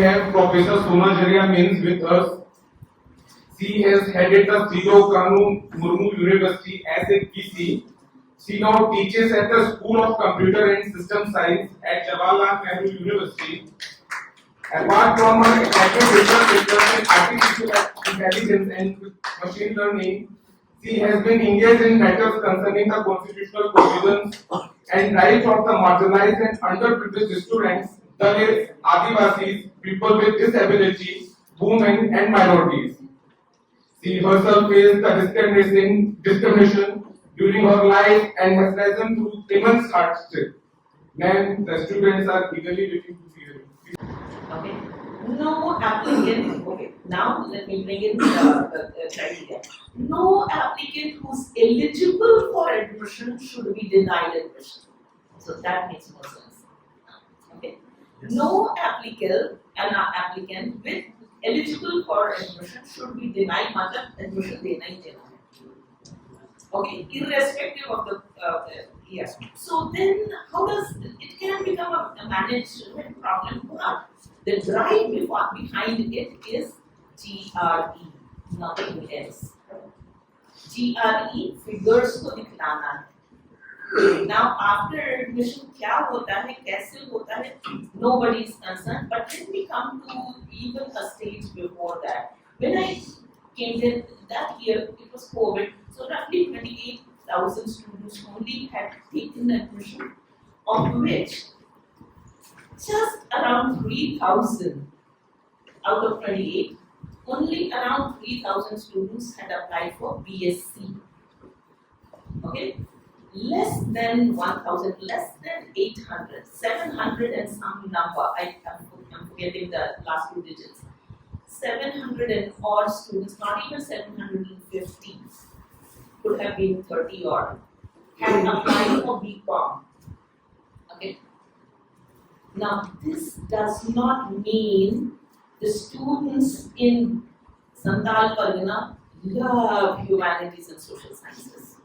have Professor Sona Jaria Means with us. She has headed the Silo Kanu Murmu University as a PC. She now teaches at the School of Computer and System Science at Jawaharlal Nehru University. Apart from her academic research in artificial intelligence and machine learning, she has been engaged in matters concerning the constitutional provisions and rights of the marginalized and underprivileged students, Dalits, Adivasis, people with disability, women and minorities. She herself faced the discrimination during her life and has risen through immense hardship. Ma'am, the students are eagerly waiting to see you. Okay. No applicant. Okay. Now let me bring in the criteria. No applicant who's eligible for admission should be denied admission. So that makes more sense. Okay. No applicant with eligible for admission should be denied. मतलब admission देना ही देना है. Okay. Irrespective of the yes. So then, how does it can become a management problem? What? The drive behind it is GRE, nothing else. GRE figures को दिखलाना है. Now after admission क्या होता है, कैसे होता है, nobody is concerned. But when we come to even a stage before that, when I came in that year, it was COVID, so roughly 28,000 students only had taken admission, of which just around 3,000 out of 28, only around 3,000 students had applied for BSc. Okay, less than 1,000, less than 800, 700 and some number. I'm forgetting the last two digits. 700 and odd students, not even 750, could have been 30 odd, had applied for BCom. Okay. Now, this does not mean the students in Santal Pargana love humanities and social sciences.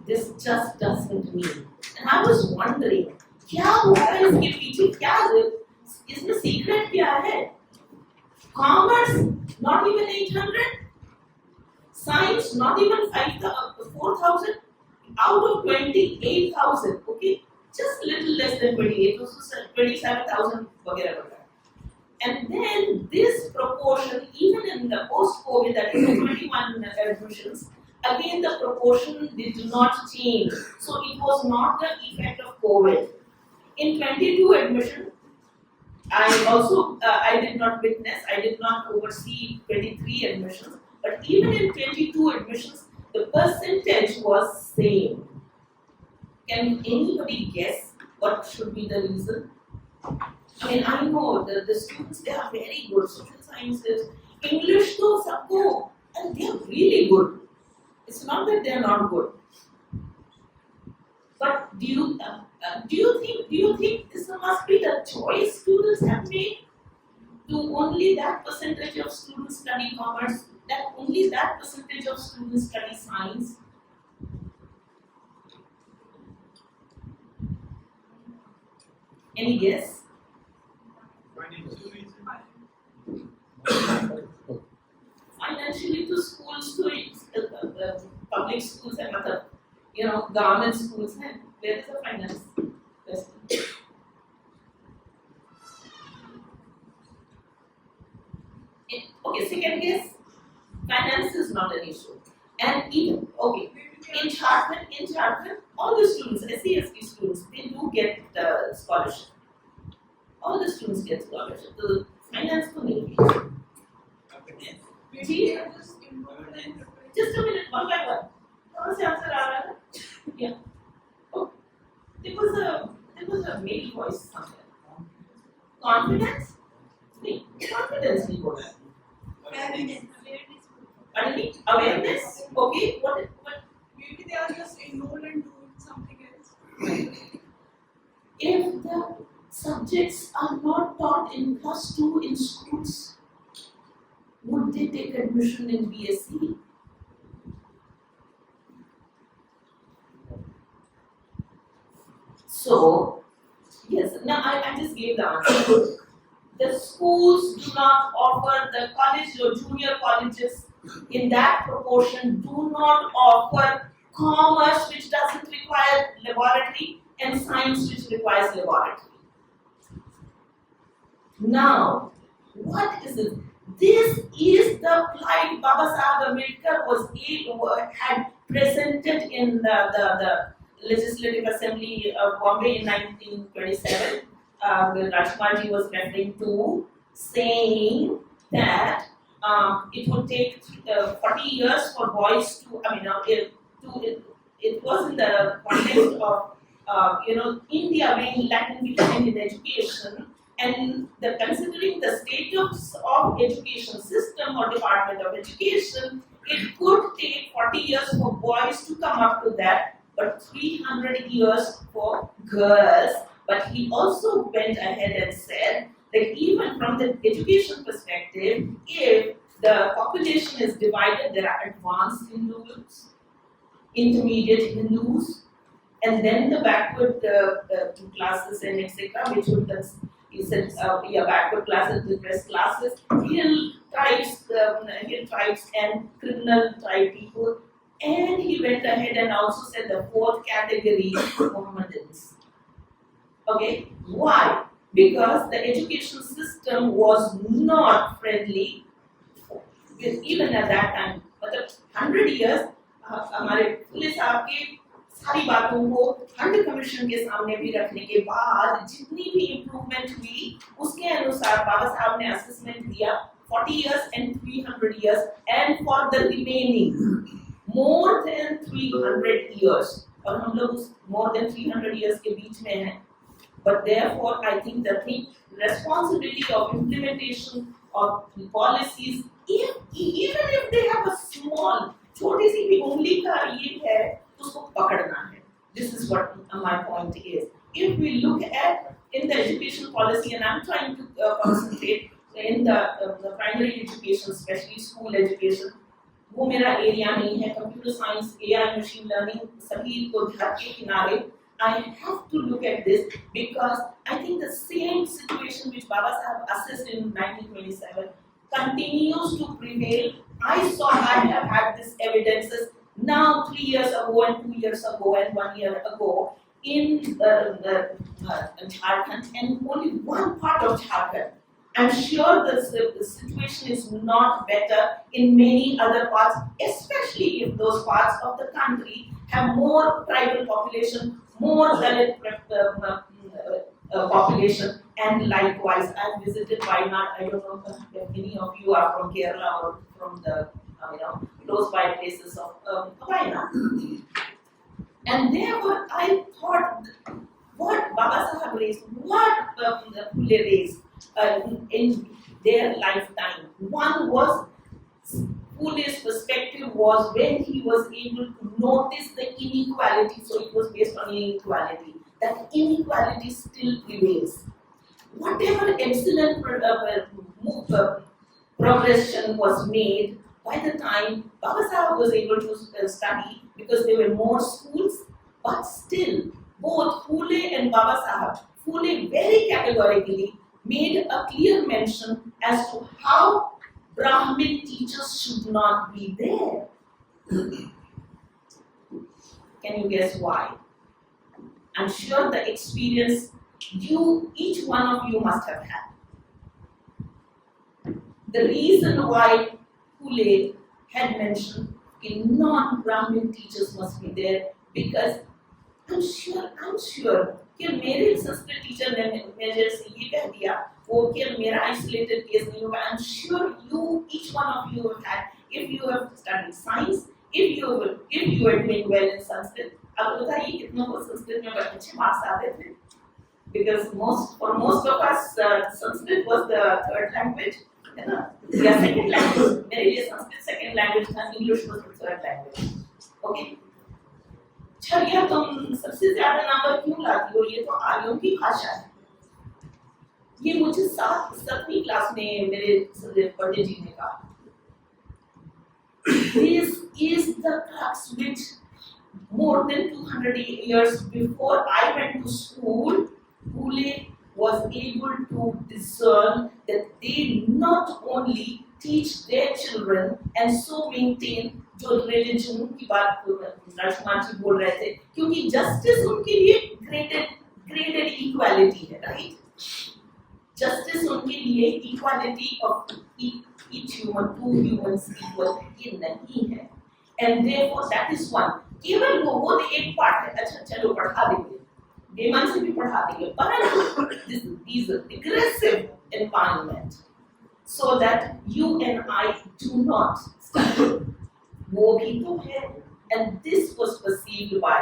This just doesn't mean. And I was wondering, क्या होगा इसके पीछे, क्या इसमें secret क्या है? Commerce, not even 800. Science, not even 4,000. Out of 28,000, okay? Just little less than 28, 27,000 वगैरह. And then this proportion, even in the post-COVID, that is 21 admissions, again the proportion did not change. So it was not the effect of COVID. In 22 admission, I did not witness, I did not oversee 23 admissions, but even in 22 admissions, the percentage was same. Can anybody guess what should be the reason? I mean, I know the students, they are very good, social sciences, English to sabko, and they are really good. It's not that they are not good. But do you think this must be the choice students have made? To only that percentage of students study commerce, that only that percentage of students study science? Any guess? Financially, to schools, to public schools, and government schools, where is the finance? Okay, second guess, finance is not an issue. And even, okay, in Jharkhand, all the students, SC students, they do get scholarship. All the students get scholarship. The finance to me. Just a minute, one by one. What's the answer? Yeah. Oh, there was a male voice somewhere. Confidence? No, confidence we go. Awareness? Okay, what? Maybe they are just enrolled and doing something else. If the subjects are not taught in +2 in schools, would they take admission in BSc? So, yes, now I just gave the answer. the schools do not offer, the college or junior colleges in that proportion do not offer commerce, which doesn't require laboratory, and science, which requires laboratory. Now, what is it? This is the plight Babasaheb Ambedkar had presented in the Legislative Assembly of Bombay in 1927. Rajkumarji was referring to, saying that it would take 40 years for boys to, it was in the context of India being lagging behind in education, and considering the status of education system or Department of Education, it could take 40 years for boys to come up to that, but 300 years for girls. But he also went ahead and said that even from the education perspective, if the population is divided, there are advanced Hindus, intermediate Hindus, and then the backward classes and etc., which would, he said, backward classes, depressed classes, hill tribes and criminal tribe people. And he went ahead and also said the fourth category, Mohammedans. Okay, why? Because the education system was not friendly, even at that time. But 100 years, हमारे police आपके सारी बातों को हंड commission के सामने भी रखने के बाद जितनी भी इम्प्रूवमेंट हुई, उसके अनुसार बाबा साहब ने असेसमेंट दिया 40 years and 300 years, and for the remaining more than 300 years, और हम लोग उस more than 300 years के बीच में हैं. But therefore, I think the responsibility of implementation of policies, even if they have a small, छोटी सी भी उंगली का ये है, उसको पकड़ना है. This is what my point is. If we look at in the education policy, and I'm trying to concentrate in the primary education, especially school education, वो मेरा एरिया नहीं है. Computer science, AI, machine learning सभी को धर के किनारे. I have to look at this because I think the same situation which Baba Saheb assessed in 1927 continues to prevail. I have had this evidences now 3 years ago and 2 years ago and 1 year ago in Jharkhand, and only one part of Jharkhand. I'm sure the situation is not better in many other parts, especially if those parts of the country have more tribal population, more Dalit population, and likewise, I've visited Wayanad. I don't know if many of you are from Kerala or from the close by places of Wayanad. And therefore, I thought what Baba Saheb raised, what Phule raised in their lifetime. One was Phule's perspective was when he was able to notice the inequality, so it was based on inequality. That inequality still prevails. Whatever excellent progression was made, by the time Baba Saheb was able to study, because there were more schools, but still, both Phule and Baba Saheb, Phule very categorically made a clear mention as to how Brahmin teachers should not be there. Can you guess why? I'm sure the experience each one of you must have had. The reason why Phule had mentioned non-Brahmin teachers must be there, because I'm sure कि मेरे Sanskrit teacher ने मेरे से ये कह दिया वो कि मेरा isolated case नहीं होगा. I'm sure each one of you have had, if you have studied science, if you are doing well in Sanskrit, अब बताइए कितनों को संस्कृत में अच्छे मार्क्स आते थे? Because for most of us, Sanskrit was the third language, है ना? या second language. मेरे लिए संस्कृत second language था, English was the third language. Okay? छरिया तुम सबसे ज्यादा नंबर क्यों लाती हो? ये तो आर्यों की भाषा है. ये मुझे 7वीं क्लास में मेरे पंडित जी ने कहा. This is the crux which more than 200 years before I went to school, Phule was able to discern that they not only teach their children and so maintain जो religion की बात राजकुमार जी बोल रहे थे, क्योंकि justice उनके लिए graded equality है, right? Justice उनके लिए equality of each human, two humans equal ये नहीं है, and therefore that is one. केवल वो एक part है, अच्छा चलो पढ़ा देंगे, बेमान से भी पढ़ा देंगे, परंतु these aggressive environment so that you and I do not study, वो भी तो है, and this was perceived by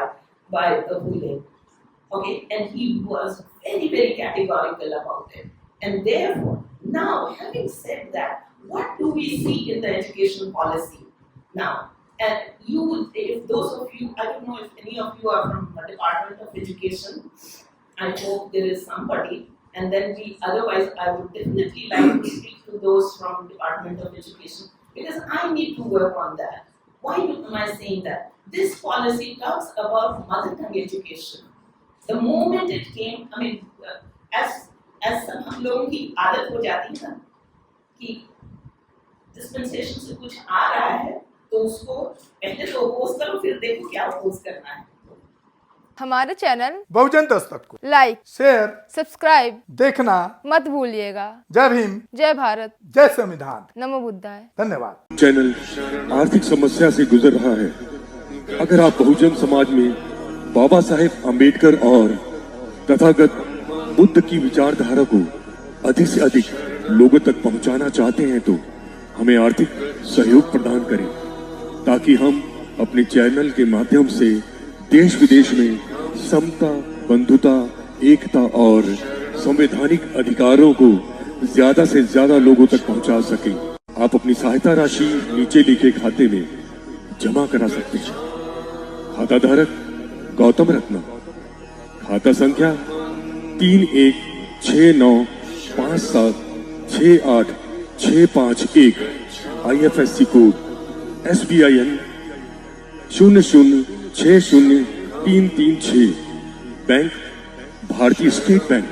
the bully, okay, and he was very categorical about it, and therefore now having said that, what do we see in the education policy now? And you would, if those of you, I don't know if any of you are from the Department of Education, I hope there is somebody, and then otherwise I would definitely like to speak to those from Department of Education, because I need to work on that. Why am I saying that? This policy talks about mother tongue education. The moment it came, I mean, as हम लोगों की आदत हो जाती है ना कि dispensation से कुछ आ रहा है तो उसको पहले तो अपोज करो, फिर देखो क्या अपोज करना है। हमारे चैनल बहुजन दस्तक को लाइक, शेयर, सब्सक्राइब देखना मत भूलिएगा। जय भीम, जय भारत, जय संविधान, नमो बुद्धाय। धन्यवाद। चैनल आर्थिक समस्या से गुजर रहा है। अगर आप बहुजन समाज में बाबा साहेब अम्बेडकर और तथागत बुद्ध की विचारधारा को अधिक से अधिक लोगों तक पहुंचाना चाहते हैं तो हमें आर्थिक सहयोग प्रदान करें, ताकि हम अपने चैनल के माध्यम से देश विदेश में समता, बंधुता, एकता और संवैधानिक अधिकारों को ज्यादा से ज्यादा लोगों तक पहुंचा सकें। आप अपनी सहायता राशि नीचे लिखे खाते में जमा करा सकते हैं। खाता धारक गौतम रत्ना, खाता संख्या 3169576865 IFSC कोड SBIN 0060336, बैंक भारतीय स्टेट बैंक।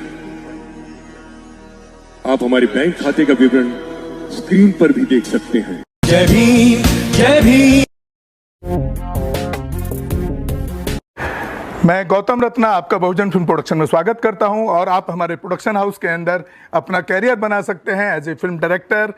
आप हमारे बैंक खाते का विवरण स्क्रीन पर भी देख सकते हैं। जय भीम, जय भीम। मैं गौतम रत्ना आपका बहुजन फिल्म प्रोडक्शन में स्वागत करता हूं, और आप हमारे प्रोडक्शन हाउस के अंदर अपना कैरियर बना सकते हैं as a film director,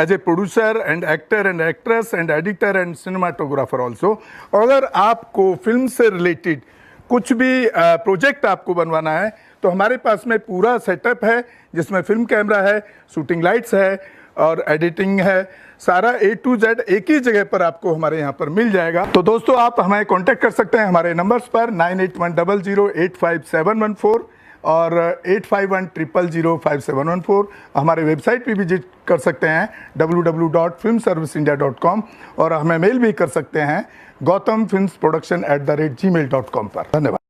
as a producer and actor and actress and editor and cinematographer also. अगर आपको फिल्म से रिलेटेड कुछ भी प्रोजेक्ट आपको बनवाना है तो हमारे पास में पूरा सेटअप है, जिसमें फिल्म कैमरा है, शूटिंग लाइट्स है और एडिटिंग है। सारा A to Z एक ही जगह पर आपको हमारे यहाँ पर मिल जाएगा। तो दोस्तों, आप हमें कांटेक्ट कर सकते हैं हमारे नंबर्स पर 9810085714 और 8510005714। हमारे वेबसाइट पे विजिट कर सकते हैं www.filmserviceindia.com, और हमें मेल भी कर सकते हैं gautamfilmsproduction@gmail.com पर। धन्यवाद।